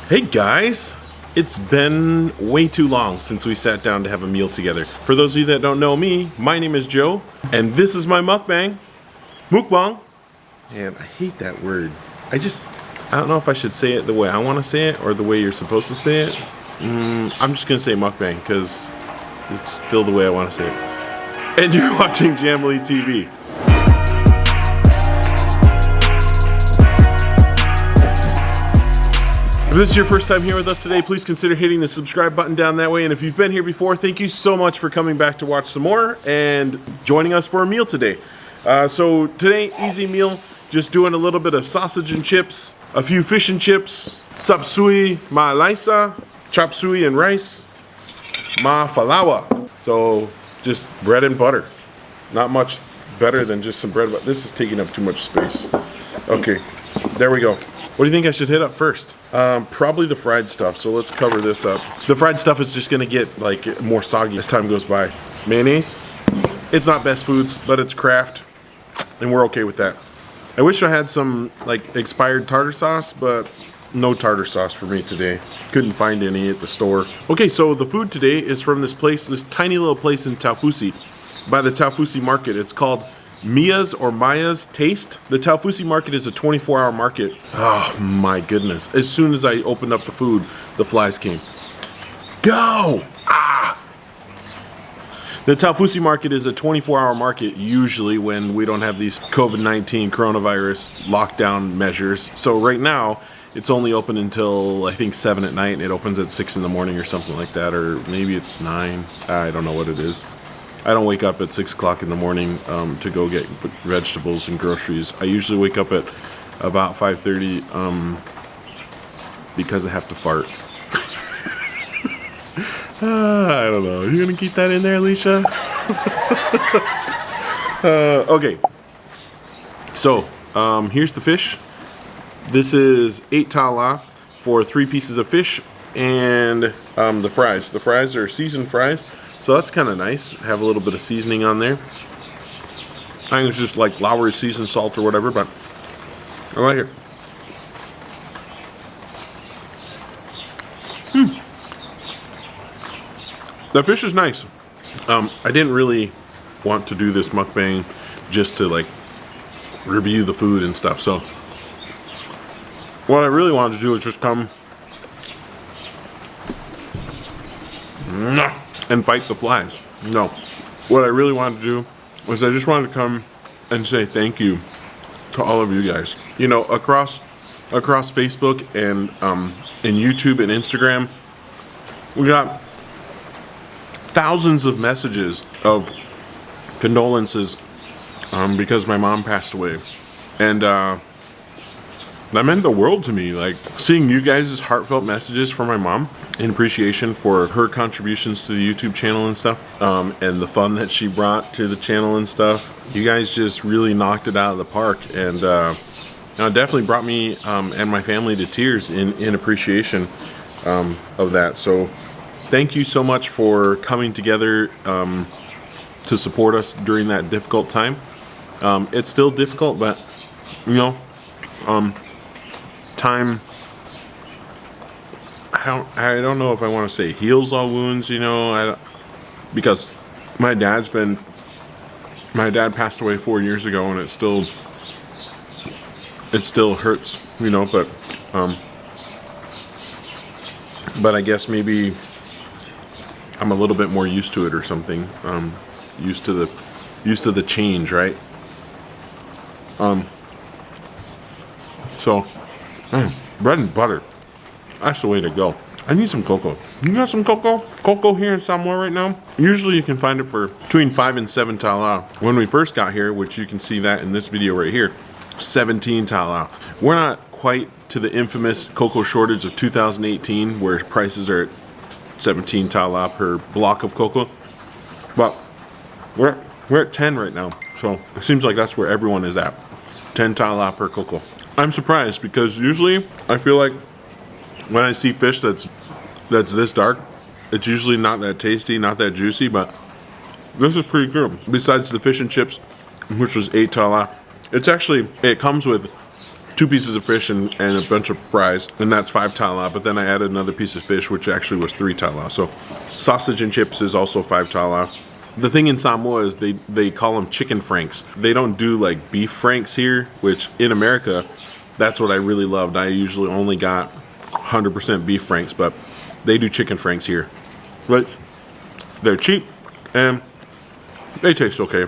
Hey guys, it's been way too long since we sat down to have a meal together. For those of you that don't know me, my name is Joe, and this is my mukbang, Mukbang. And I hate that word. I don't know if I should say it the way I want to say it or the way you're supposed to say it. I'm just gonna say mukbang because it's still the way I want to say it. And you're watching Jamily TV. If this is your first time here with us today, please consider hitting the subscribe button down that way. And if you've been here before, thank you so much for coming back to watch some more and joining us for a meal today. So today, easy meal, just doing a little bit of sausage and chips, a few fish and chips, Sapasui ma Alisha, chop suey and rice, ma falawa. So just bread and butter. Not much better than just some bread, but this is taking up too much space. Okay, there we go. What do you think I should hit up first? Probably the fried stuff, so let's cover this up. The fried stuff is just gonna get like more soggy as time goes by. Mayonnaise, it's not best foods, but it's Kraft, and we're okay with that. I wish I had some like expired tartar sauce, but no tartar sauce for me today. Couldn't find any at the store. Okay, so the food today is from this place, this tiny little place in Taufusi, by the Taufusi Market. It's called Maya's Taste. The Taufusi Market is a 24-hour market. Oh my goodness. As soon as I opened up the food, the flies came. Go! Ah! The Taufusi Market is a 24-hour market usually when we don't have these COVID-19 coronavirus lockdown measures. So right now, it's only open until I think 7 at night. It opens at 6 in the morning or something like that, or maybe it's 9. I don't know what it is. I don't wake up at 6 o'clock in the morning to go get vegetables and groceries. I usually wake up at about 5:30 because I have to fart. I don't know. Are you gonna keep that in there, Alisha? Okay. So here's the fish. This is 8 tala for 3 pieces of fish and the fries. The fries are seasoned fries. So that's kind of nice. Have a little bit of seasoning on there. I think it's just like Lowry seasoned salt or whatever, but I like it. The fish is nice. I didn't really want to do this mukbang just to like review the food and stuff. So what I really wanted to do is just come and fight the flies. No. What I really wanted to do was I just wanted to come and say thank you to all of you guys. You know, across Facebook and YouTube and Instagram, we got thousands of messages of condolences because my mom passed away. And that meant the world to me, like seeing you guys' heartfelt messages for my mom in appreciation for her contributions to the YouTube channel and stuff, and the fun that she brought to the channel and stuff. You guys just really knocked it out of the park, and it definitely brought me and my family to tears in appreciation of that. So thank you so much for coming together to support us during that difficult time. It's still difficult, but you know, time, I don't know if I want to say heals all wounds, you know, because my dad passed away 4 years ago, and it still hurts, you know, but I guess maybe I'm a little bit more used to it or something, used to the change, right? So bread and butter, that's the way to go. I need some cocoa. You got some cocoa? Cocoa here in Samoa right now? Usually you can find it for between 5 and 7 tala. When we first got here, which you can see that in this video right here, 17 tala. We're not quite to the infamous cocoa shortage of 2018 where prices are at 17 tala per block of cocoa, but we're at 10 right now. So it seems like that's where everyone is at, 10 tala per cocoa. I'm surprised because usually I feel like when I see fish that's this dark, it's usually not that tasty, not that juicy, but this is pretty good. Besides the fish and chips, which was 8 tala, it comes with 2 pieces of fish and a bunch of fries, and that's 5 tala. But then I added another piece of fish, which actually was 3 tala. So sausage and chips is also 5 tala. The thing in Samoa is they call them chicken franks. They don't do like beef franks here, which in America, that's what I really loved. I usually only got 100% beef franks, but they do chicken franks here. But they're cheap and they taste okay.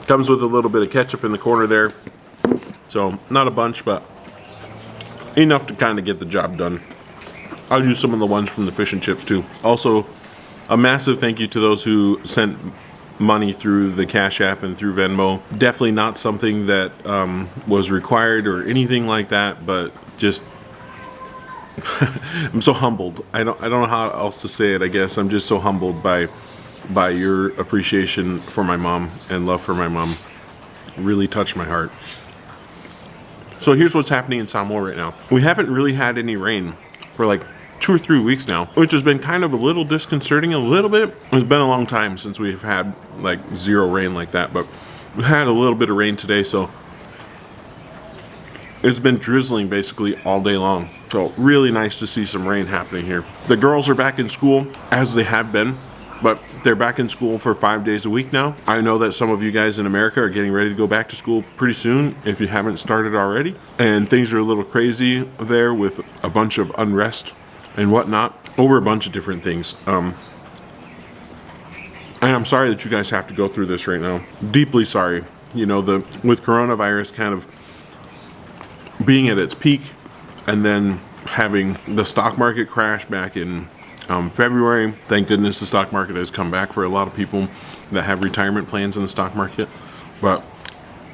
Comes with a little bit of ketchup in the corner there. So not a bunch, but enough to kind of get the job done. I'll use some of the ones from the fish and chips too. Also, a massive thank you to those who sent money through the Cash App and through Venmo. Definitely not something that was required or anything like that, but just I'm so humbled. I don't know how else to say it. I guess I'm just so humbled by your appreciation for my mom and love for my mom. It really touched my heart. So here's what's happening in Samoa right now. We haven't really had any rain for like 2 or 3 weeks now, which has been kind of a little disconcerting a little bit. It's been a long time since we've had like 0 rain like that, but we had a little bit of rain today, so it's been drizzling basically all day long. So really nice to see some rain happening here. The girls are back in school as they have been, but they're back in school for 5 days a week now. I know that some of you guys in America are getting ready to go back to school pretty soon if you haven't started already. And things are a little crazy there with a bunch of unrest and whatnot over a bunch of different things. And I'm sorry that you guys have to go through this right now. Deeply sorry. You know, with coronavirus kind of being at its peak and then having the stock market crash back in February. Thank goodness the stock market has come back for a lot of people that have retirement plans in the stock market. But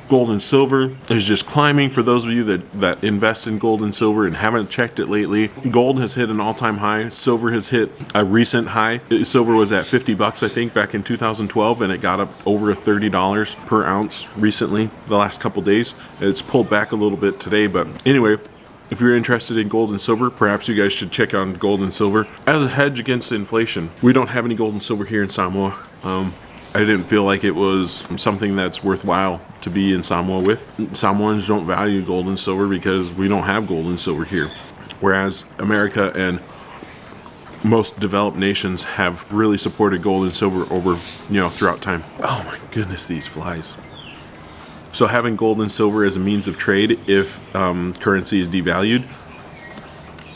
gold and silver is just climbing for those of you that invest in gold and silver and haven't checked it lately. Gold has hit an all-time high. Silver has hit a recent high. Silver was at 50 bucks, I think, back in 2012, and it got up over $30 per ounce recently, the last couple days. It's pulled back a little bit today, but anyway, if you're interested in gold and silver, perhaps you guys should check on gold and silver as a hedge against inflation. We don't have any gold and silver here in Samoa. I didn't feel like it was something that's worthwhile to be in Samoa with. Samoans don't value gold and silver because we don't have gold and silver here. Whereas America and most developed nations have really supported gold and silver over, throughout time. Oh my goodness, these flies. So having gold and silver as a means of trade if currency is devalued,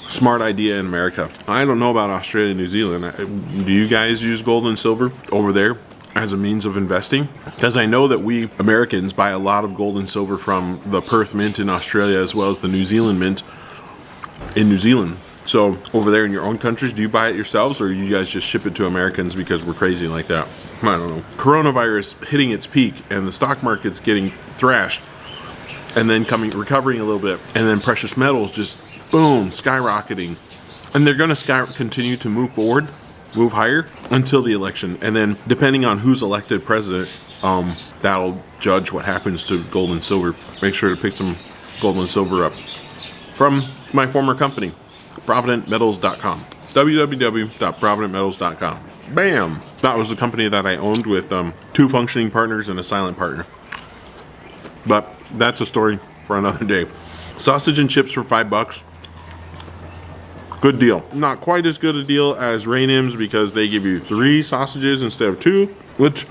smart idea in America. I don't know about Australia and New Zealand. Do you guys use gold and silver over there as a means of investing? Because I know that we Americans buy a lot of gold and silver from the Perth Mint in Australia as well as the New Zealand Mint in New Zealand. So over there in your own countries, do you buy it yourselves or you guys just ship it to Americans because we're crazy like that? I don't know. Coronavirus hitting its peak and the stock market's getting thrashed and then recovering a little bit, and then precious metals just boom, skyrocketing. And they're going to continue to move forward, move higher until the election. And then depending on who's elected president, that'll judge what happens to gold and silver. Make sure to pick some gold and silver up from my former company, providentmetals.com. www.providentmetals.com. Bam! That was the company that I owned with 2 functioning partners and a silent partner. But that's a story for another day. Sausage and chips for $5. Good deal. Not quite as good a deal as Rainim's because they give you 3 sausages instead of 2, which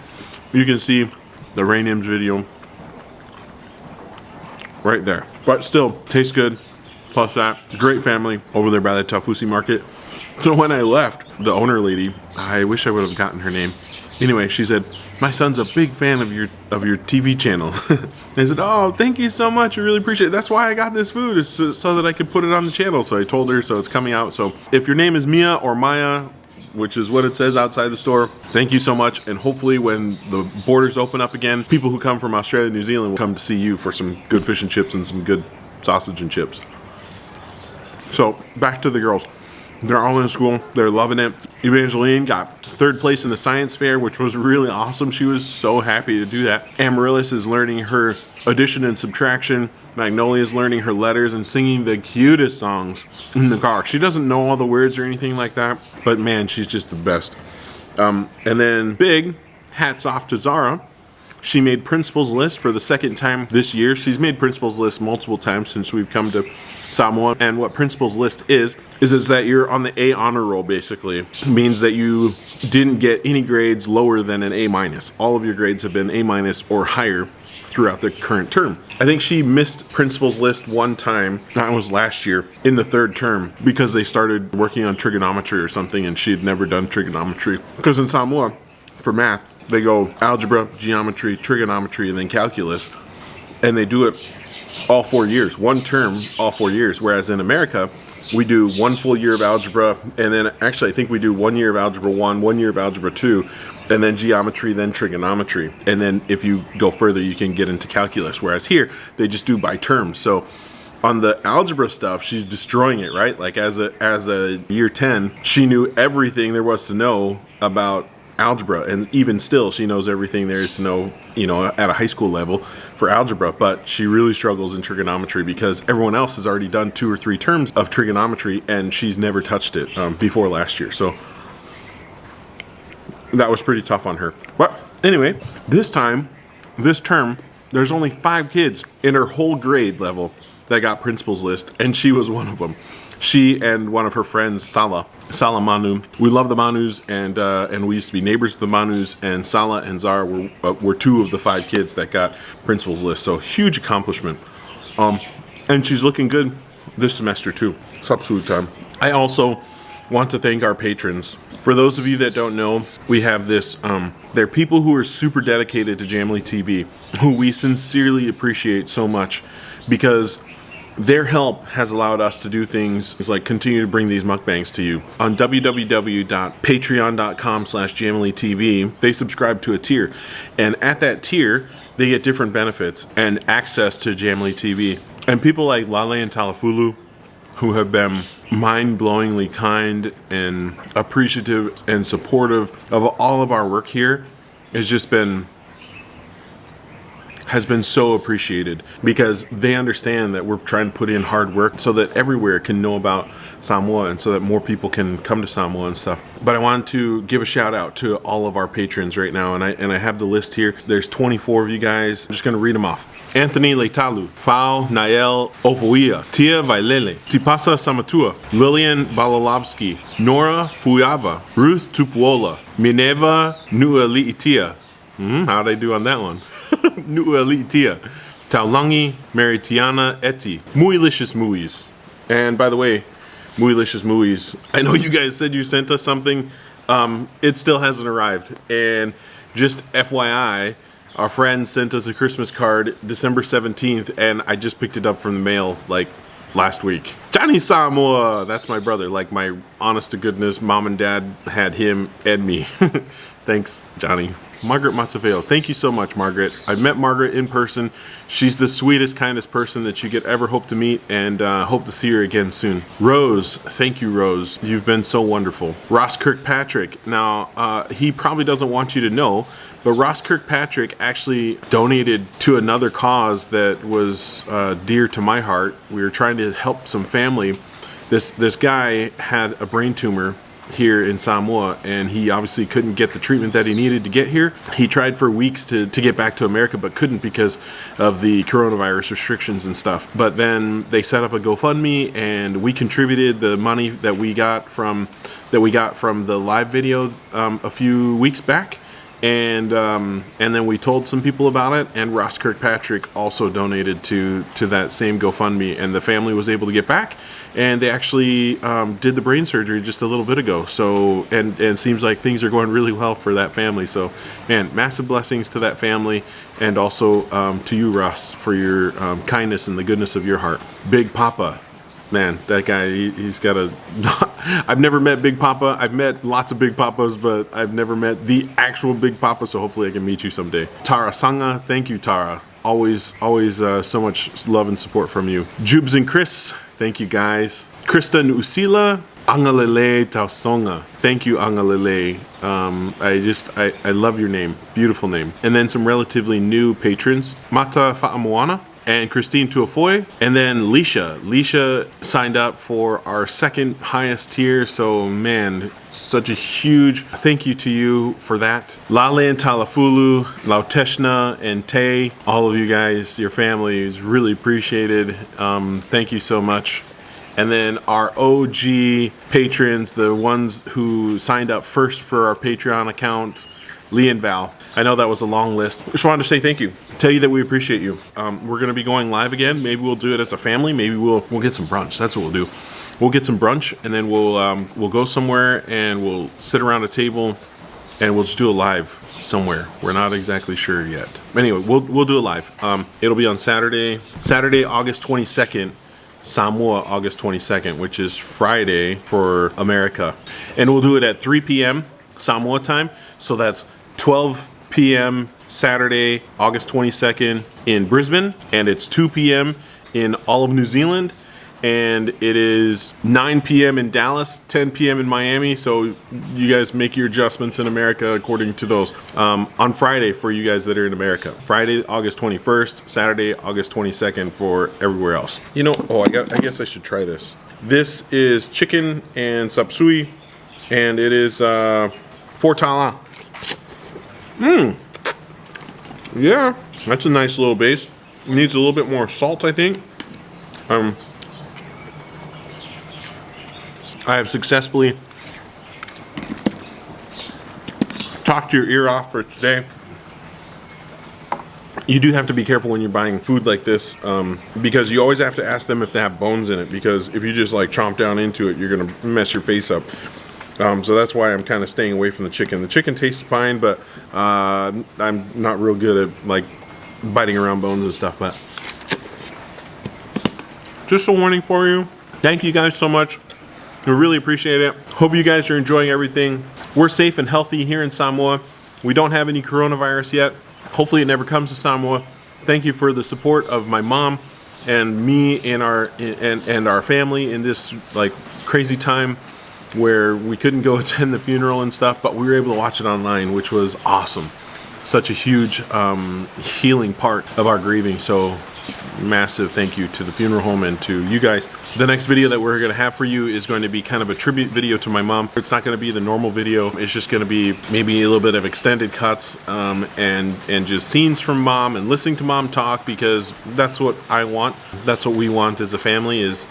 you can see the Rainim's video right there. But still, tastes good. Plus that, great family over there by the Taufusi Market. So when I left, the owner lady, I wish I would have gotten her name. Anyway, she said, "My son's a big fan of your TV channel." I said, "Oh, thank you so much. I really appreciate it. That's why I got this food, is so that I could put it on the channel." So I told her, so it's coming out. So if your name is Mia or Maya, which is what it says outside the store, thank you so much. And hopefully when the borders open up again, people who come from Australia and New Zealand will come to see you for some good fish and chips and some good sausage and chips. So back to the girls. They're all in school. They're loving it. Evangeline got 3rd place in the science fair, which was really awesome. She was so happy to do that. Amaryllis is learning her addition and subtraction. Magnolia is learning her letters and singing the cutest songs in the car. She doesn't know all the words or anything like that, but man, she's just the best. And then Big, hats off to Zara. She made principals list for the second time this year. She's made principals list multiple times since we've come to Samoa. And what principals list is that you're on the A honor roll, basically. It means that you didn't get any grades lower than an A minus. All of your grades have been A minus or higher throughout the current term. I think she missed principals list one time, that was last year, in the third term, because they started working on trigonometry or something, and she had never done trigonometry. Because in Samoa, for math, they go algebra, geometry, trigonometry, and then calculus, and they do it all 4 years, one term, all 4 years. Whereas in America, we do 1 full year of algebra, and then actually I think we do 1 year of algebra 1, 1 year of algebra 2, and then geometry, then trigonometry. And then if you go further, you can get into calculus. Whereas here, they just do by terms. So on the algebra stuff, she's destroying it, right? Like as a year 10, she knew everything there was to know about algebra, and even still she knows everything there is to know, you know, at a high school level for algebra. But she really struggles in trigonometry because everyone else has already done 2 or 3 terms of trigonometry, and she's never touched it before last year. So that was pretty tough on her. But anyway, this term, there's only 5 kids in her whole grade level that got principals list, and she was one of them. She and one of her friends, Sala Manu. We love the Manus, and we used to be neighbors with the Manus, and Sala and Zara were 2 of the 5 kids that got principals list. So huge accomplishment. And she's looking good this semester too. Sapasui time. I also want to thank our patrons. For those of you that don't know, we have this, they're people who are super dedicated to Jamily TV, who we sincerely appreciate so much, because their help has allowed us to do things like continue to bring these mukbangs to you. On www.patreon.com/JamilyTV, they subscribe to a tier, and at that tier, they get different benefits and access to Jamily TV. And people like Lale and Talafulu, who have been mind-blowingly kind and appreciative and supportive of all of our work here, has been so appreciated, because they understand that we're trying to put in hard work so that everywhere can know about Samoa, and so that more people can come to Samoa and stuff. But I wanted to give a shout out to all of our patrons right now, and I have the list here. There's 24 of you guys. I'm just going to read them off. Anthony Leitalu, Fao Nael Ofoia, Tia Vailele, Tipasa Samatua, Lillian Balalovsky, Nora Fuyava, Ruth Tupuola, Mineva Nualiitia. How'd I do on that one? Nualiitia, Taulangi, Mary Tiana Eti, Muilicious Muis. And by the way, Muilicious Muis, I know you guys said you sent us something. It still hasn't arrived. And just FYI, our friend sent us a Christmas card December 17th, and I just picked it up from the mail like last week. Johnny Samoa, that's my brother. Like, my honest to goodness mom and dad had him and me. Thanks, Johnny. Margaret Mazzaveo, thank you so much, Margaret. I've met Margaret in person. She's the sweetest, kindest person that you could ever hope to meet, and hope to see her again soon. Rose, thank you, Rose. You've been so wonderful. Ross Kirkpatrick, now he probably doesn't want you to know, but Ross Kirkpatrick actually donated to another cause that was dear to my heart. We were trying to help some family. This guy had a brain tumor here in Samoa, and he obviously couldn't get the treatment that he needed to get here. He tried for weeks to get back to America, but couldn't because of the coronavirus restrictions and stuff. But then they set up a GoFundMe, and we contributed the money that we got from the live video a few weeks back. And then we told some people about it, and Ross Kirkpatrick also donated to that same GoFundMe, and the family was able to get back, and they actually did the brain surgery just a little bit ago. So, and it seems like things are going really well for that family. So, man, massive blessings to that family, and also to you, Ross, for your kindness and the goodness of your heart. Big Papa. Man, that guy, he's got a... I've never met Big Papa. I've met lots of Big Papas, but I've never met the actual Big Papa, so hopefully I can meet you someday. Tara Sanga, thank you, Tara. Always so much love and support from you. Jubes and Chris, thank you, guys. Krista Nusila, Angalele Tausonga. Thank you, Angalele. I love your name. Beautiful name. And then some relatively new patrons. Mata Fa'amoana, and Christine Tuafoy, and then Lisha signed up for our second highest tier. So man, such a huge thank you to you for that. Lale and Talafulu, Lauteshna and Tay, all of you guys, your family is really appreciated. Thank you so much. And then our OG patrons, the ones who signed up first for our Patreon account, Lee and Val. I know that was a long list. Just wanted to say thank you. Tell you that we appreciate you. We're gonna be going live again. Maybe we'll do it as a family. Maybe we'll get some brunch. That's what we'll do. We'll get some brunch and then we'll go somewhere and we'll sit around a table and we'll just do a live somewhere. We're not exactly sure yet. Anyway, we'll do it live. It'll be on Saturday, August 22nd. Samoa, August 22nd, which is Friday for America. And we'll do it at 3 p.m. Samoa time. So that's 12 p.m. Saturday, August 22nd in Brisbane. And it's 2 p.m. in all of New Zealand. And it is 9 p.m. in Dallas, 10 p.m. in Miami. So you guys make your adjustments in America according to those. On Friday for you guys that are in America. Friday, August 21st, Saturday, August 22nd for everywhere else. You know, I guess I should try this. This is chicken and sapasui, and it is for tala. Yeah, that's a nice little base. It needs a little bit more salt, I think. I have successfully talked your ear off for today. You do have to be careful when you're buying food like this, because you always have to ask them if they have bones in it, because if you just like chomp down into it, you're gonna mess your face up. So that's why I'm kind of staying away from the chicken. The chicken tastes fine, but I'm not real good at like biting around bones and stuff. But just a warning for you. Thank you guys so much. We really appreciate it. Hope you guys are enjoying everything. We're safe and healthy here in Samoa. We don't have any coronavirus yet. Hopefully it never comes to Samoa. Thank you for the support of my mom and me and our family in this like crazy time where we couldn't go attend the funeral and stuff, but we were able to watch it online, which was awesome. Such a huge healing part of our grieving. So massive thank you to the funeral home and to you guys. The next video that we're gonna have for you is going to be kind of a tribute video to my mom. It's not gonna be the normal video. It's just gonna be maybe a little bit of extended cuts and just scenes from mom and listening to mom talk, because that's what I want. That's what we want as a family is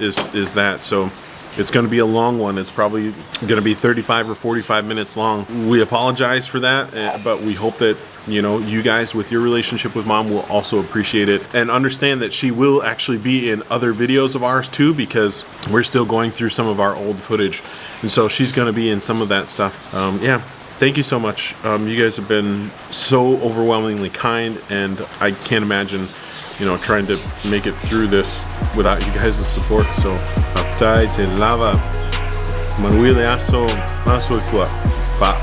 that. So it's going to be a long one. It's probably going to be 35 or 45 minutes long. We apologize for that, but we hope that, you know, you guys with your relationship with mom will also appreciate it and understand that she will actually be in other videos of ours too, because we're still going through some of our old footage. And so she's going to be in some of that stuff. Yeah. Thank you so much. You guys have been so overwhelmingly kind, and I can't imagine, you know, trying to make it through this without you guys' support. So, Aptai te lava, manuile aso, maso tua, pa.